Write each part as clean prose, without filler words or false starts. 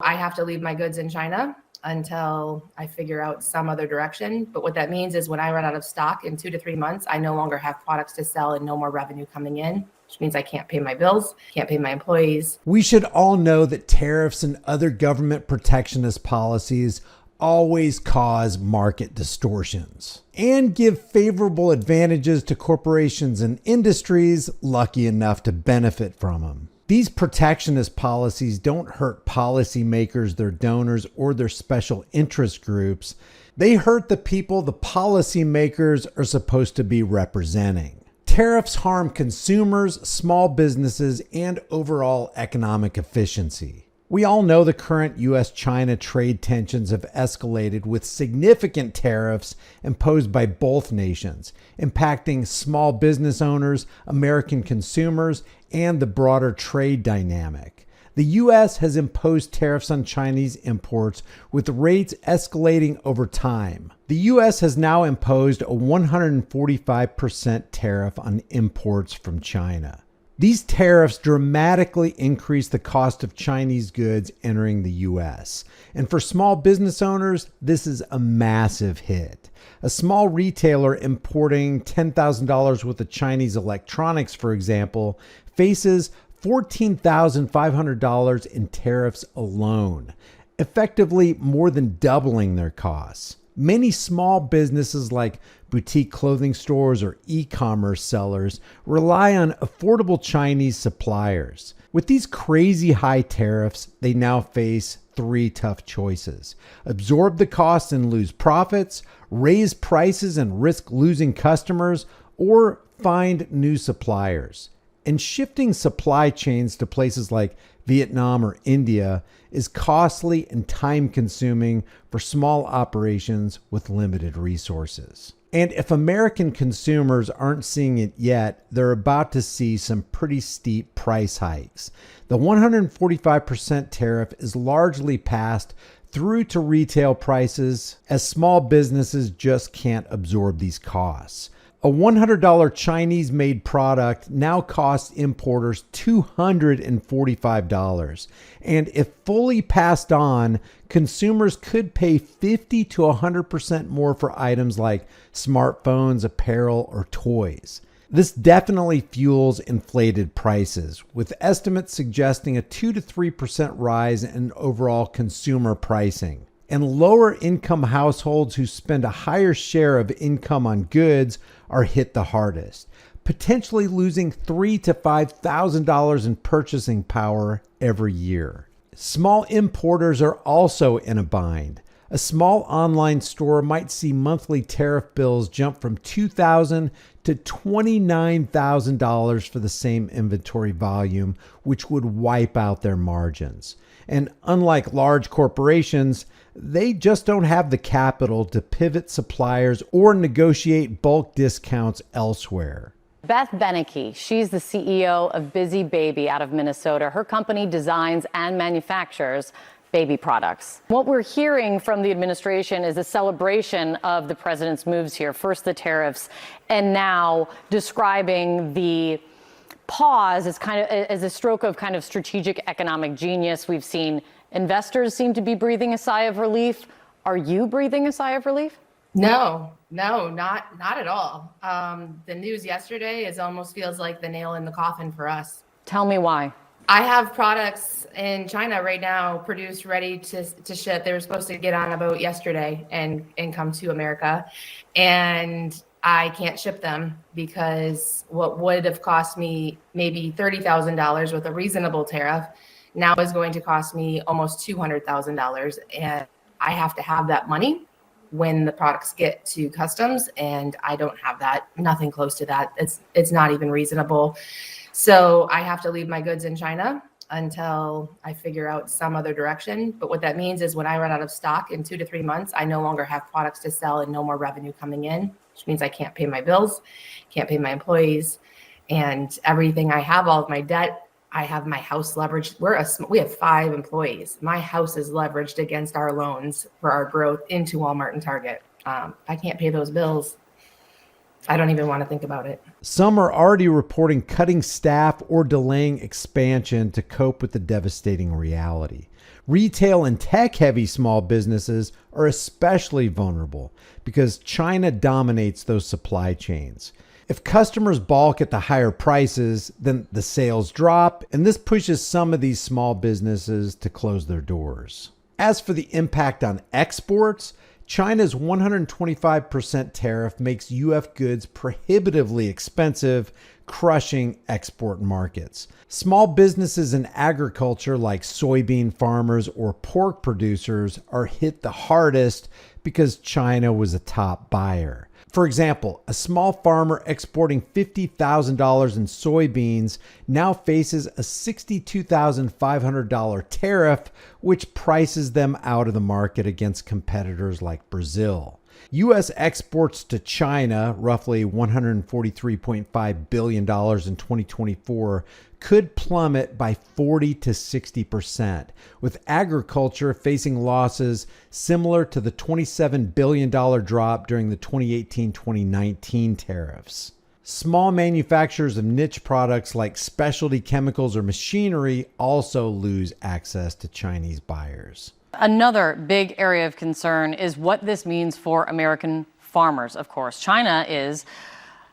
I have to leave my goods in China until I figure out some other direction. But what that means is when I run out of stock in 2 to 3 months, I no longer have products to sell and no more revenue coming in, which means I can't pay my bills, can't pay my employees. We should all know that tariffs and other government protectionist policies always cause market distortions and give favorable advantages to corporations and industries lucky enough to benefit from them. These protectionist policies don't hurt policymakers, their donors, or their special interest groups. They hurt the people the policymakers are supposed to be representing. Tariffs harm consumers, small businesses, and overall economic efficiency. We all know the current U.S.-China trade tensions have escalated with significant tariffs imposed by both nations, impacting small business owners, American consumers, and the broader trade dynamic. The U.S. has imposed tariffs on Chinese imports, with rates escalating over time. The U.S. has now imposed a 145% tariff on imports from China. These tariffs dramatically increase the cost of Chinese goods entering the U.S. And for small business owners, this is a massive hit. A small retailer importing $10,000 worth of Chinese electronics, for example, faces $14,500 in tariffs alone, effectively more than doubling their costs. Many small businesses like boutique clothing stores or e-commerce sellers rely on affordable Chinese suppliers. With these crazy high tariffs, they now face 3 tough choices: absorb the costs and lose profits, raise prices and risk losing customers, or find new suppliers. And shifting supply chains to places like Vietnam or India is costly and time-consuming for small operations with limited resources. And if American consumers aren't seeing it yet, they're about to see some pretty steep price hikes. The 145% tariff is largely passed through to retail prices, as small businesses just can't absorb these costs. A $100 Chinese-made product now costs importers $245. And if fully passed on, consumers could pay 50 to 100% more for items like smartphones, apparel, or toys. This definitely fuels inflated prices, with estimates suggesting a 2 to 3% rise in overall consumer pricing. And lower income households who spend a higher share of income on goods are hit the hardest, potentially losing $3,000 to $5,000 in purchasing power every year. Small importers are also in a bind. A small online store might see monthly tariff bills jump from $2,000 to $29,000 for the same inventory volume, which would wipe out their margins. And unlike large corporations, they just don't have the capital to pivot suppliers or negotiate bulk discounts elsewhere. Beth Beneke, she's the CEO of Busy Baby out of Minnesota. Her company designs and manufactures baby products. What we're hearing from the administration is a celebration of the president's moves here. First the tariffs, and now describing the pause as a stroke of kind of strategic economic genius. We've seen investors seem to be breathing a sigh of relief. Are you breathing a sigh of relief? No, not at all. The news yesterday almost feels like the nail in the coffin for us. Tell me why. I have products in China right now produced, ready to ship. They were supposed to get on a boat yesterday and come to America. And I can't ship them because what would have cost me maybe $30,000 with a reasonable tariff now is going to cost me almost $200,000. And I have to have that money when the products get to customs. And I don't have that, nothing close to that. It's not even reasonable. So I have to leave my goods in China until I figure out some other direction. But what that means is when I run out of stock in 2 to 3 months, I no longer have products to sell and no more revenue coming in, which means I can't pay my bills, can't pay my employees, and everything I have, all of my debt. I have my house leveraged. We have 5 employees. My house is leveraged against our loans for our growth into Walmart and Target. If I can't pay those bills, I don't even want to think about it. Some are already reporting cutting staff or delaying expansion to cope with the devastating reality. Retail and tech-heavy small businesses are especially vulnerable because China dominates those supply chains. If customers balk at the higher prices, then the sales drop, and this pushes some of these small businesses to close their doors. As for the impact on exports, China's 125% tariff makes U.S. goods prohibitively expensive, crushing export markets. Small businesses in agriculture like soybean farmers or pork producers are hit the hardest because China was a top buyer. For example, a small farmer exporting $50,000 in soybeans now faces a $62,500 tariff, which prices them out of the market against competitors like Brazil. U.S. exports to China, roughly $143.5 billion in 2024, could plummet by 40 to 60%, with agriculture facing losses similar to the $27 billion drop during the 2018-2019 tariffs. Small manufacturers of niche products like specialty chemicals or machinery also lose access to Chinese buyers. Another big area of concern is what this means for American farmers, of course. China is,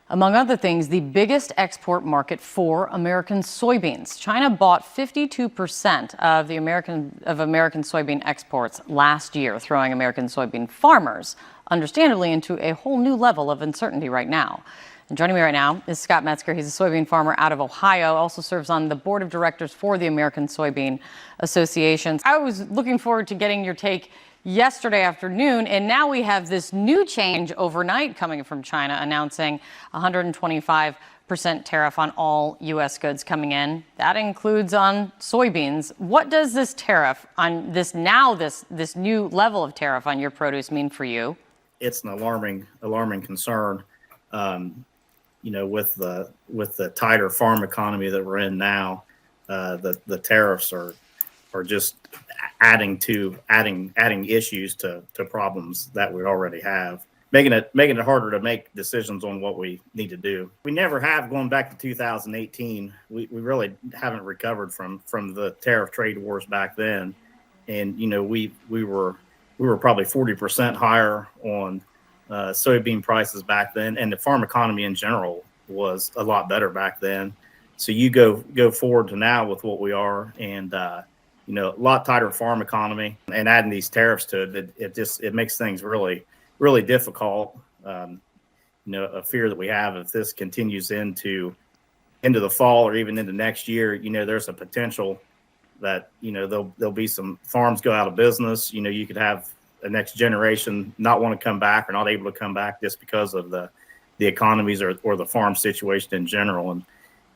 among other things, the biggest export market for American soybeans. China bought 52% of American soybean exports last year, throwing American soybean farmers, understandably, into a whole new level of uncertainty right now. And joining me right now is Scott Metzger. He's a soybean farmer out of Ohio, also serves on the board of directors for the American Soybean Association. I was looking forward to getting your take yesterday afternoon, and now we have this new change overnight coming from China announcing 125% tariff on all U.S. goods coming in. That includes on soybeans. What does this tariff on this new level of tariff on your produce mean for you? It's an alarming concern. With the tighter farm economy that we're in now, the tariffs are just adding issues to problems that we already have, making it harder to make decisions on what we need to do. We never have, going back to 2018. We really haven't recovered from the tariff trade wars back then, and we were probably 40% higher on soybean prices back then, and the farm economy in general was a lot better back then. So you go forward to now with what we are, and a lot tighter farm economy, and adding these tariffs to it, it makes things really, really difficult. A fear that we have, if this continues into the fall or even into next year, there's a potential that there'll be some farms go out of business. You could have the next generation not want to come back or not able to come back just because of the economies or the farm situation in general.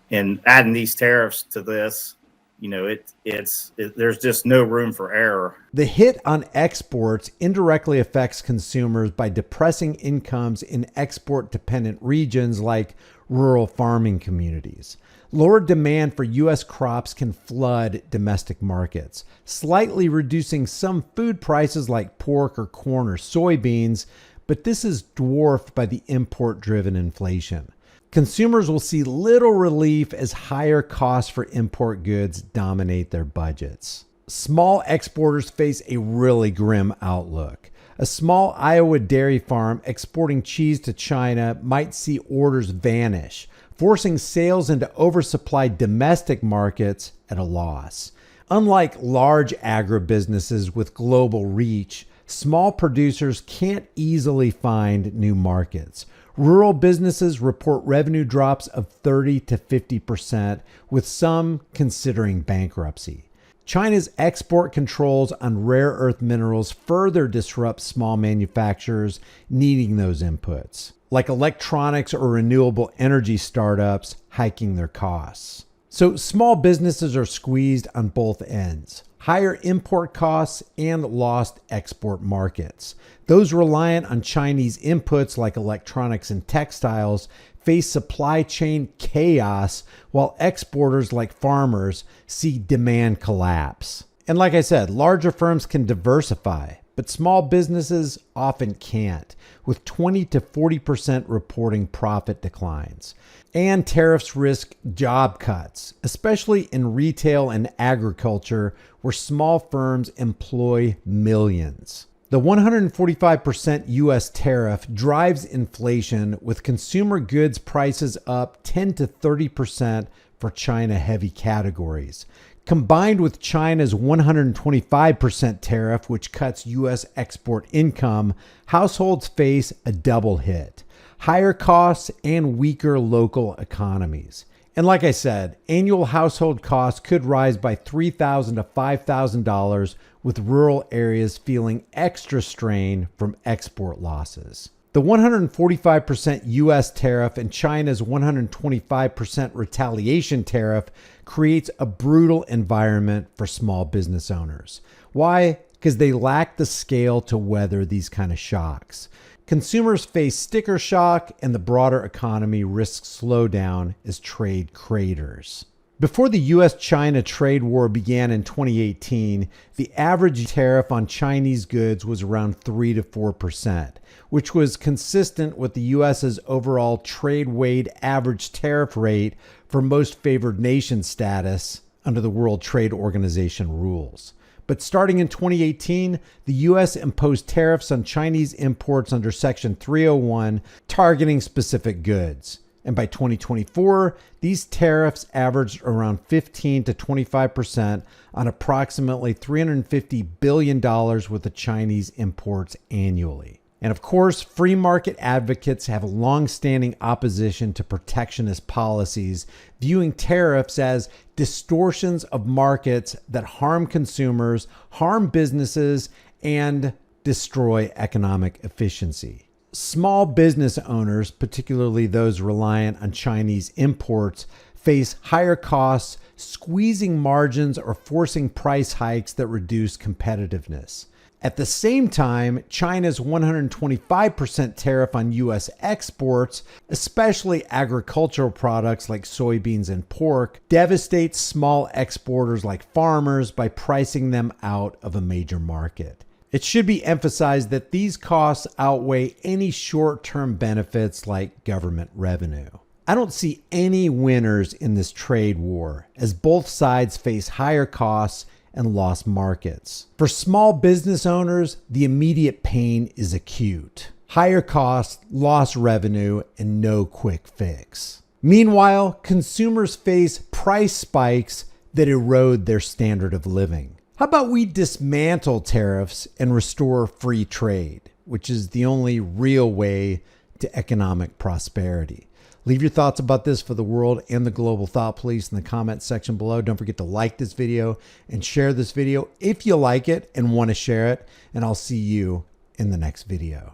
And adding these tariffs to this, there's just no room for error. The hit on exports indirectly affects consumers by depressing incomes in export-dependent regions like rural farming communities. Lower demand for U.S. crops can flood domestic markets, slightly reducing some food prices like pork or corn or soybeans, but this is dwarfed by the import-driven inflation. Consumers will see little relief as higher costs for import goods dominate their budgets. Small exporters face a really grim outlook. A small Iowa dairy farm exporting cheese to China might see orders vanish, forcing sales into oversupplied domestic markets at a loss. Unlike large agribusinesses with global reach, small producers can't easily find new markets. Rural businesses report revenue drops of 30 to 50%, with some considering bankruptcy. China's export controls on rare earth minerals further disrupt small manufacturers needing those inputs, like electronics or renewable energy startups hiking their costs. So small businesses are squeezed on both ends. Higher import costs and lost export markets. Those reliant on Chinese inputs like electronics and textiles face supply chain chaos, while exporters like farmers see demand collapse. And like I said, larger firms can diversify, but small businesses often can't, with 20 to 40% reporting profit declines. And tariffs risk job cuts, especially in retail and agriculture, where small firms employ millions. The 145% U.S. tariff drives inflation, with consumer goods prices up 10 to 30% for China-heavy categories. Combined with China's 125% tariff, which cuts U.S. export income, households face a double hit: higher costs and weaker local economies. And like I said, annual household costs could rise by $3,000 to $5,000, with rural areas feeling extra strain from export losses. The 145% U.S. tariff and China's 125% retaliation tariff creates a brutal environment for small business owners. Why? Because they lack the scale to weather these kind of shocks. Consumers face sticker shock, and the broader economy risks slowdown as trade craters. Before the U.S.-China trade war began in 2018, the average tariff on Chinese goods was around 3 to 4%, which was consistent with the U.S.'s overall trade-weighted average tariff rate for most favored nation status under the World Trade Organization rules. But starting in 2018, the U.S. imposed tariffs on Chinese imports under Section 301, targeting specific goods. And by 2024, these tariffs averaged around 15 to 25% on approximately $350 billion worth of Chinese imports annually. And of course, free market advocates have a long-standing opposition to protectionist policies, viewing tariffs as distortions of markets that harm consumers, harm businesses, and destroy economic efficiency. Small business owners, particularly those reliant on Chinese imports, face higher costs, squeezing margins or forcing price hikes that reduce competitiveness. At the same time, China's 125% tariff on U.S. exports, especially agricultural products like soybeans and pork, devastates small exporters like farmers by pricing them out of a major market. It should be emphasized that these costs outweigh any short-term benefits like government revenue. I don't see any winners in this trade war, as both sides face higher costs and lost markets. For small business owners, the immediate pain is acute: higher costs, lost revenue, and no quick fix. Meanwhile, consumers face price spikes that erode their standard of living. How about we dismantle tariffs and restore free trade, which is the only real way to economic prosperity? Leave your thoughts about this for the world and the global thought police in the comments section below. Don't forget to like this video and share this video if you like it and want to share it. And I'll see you in the next video.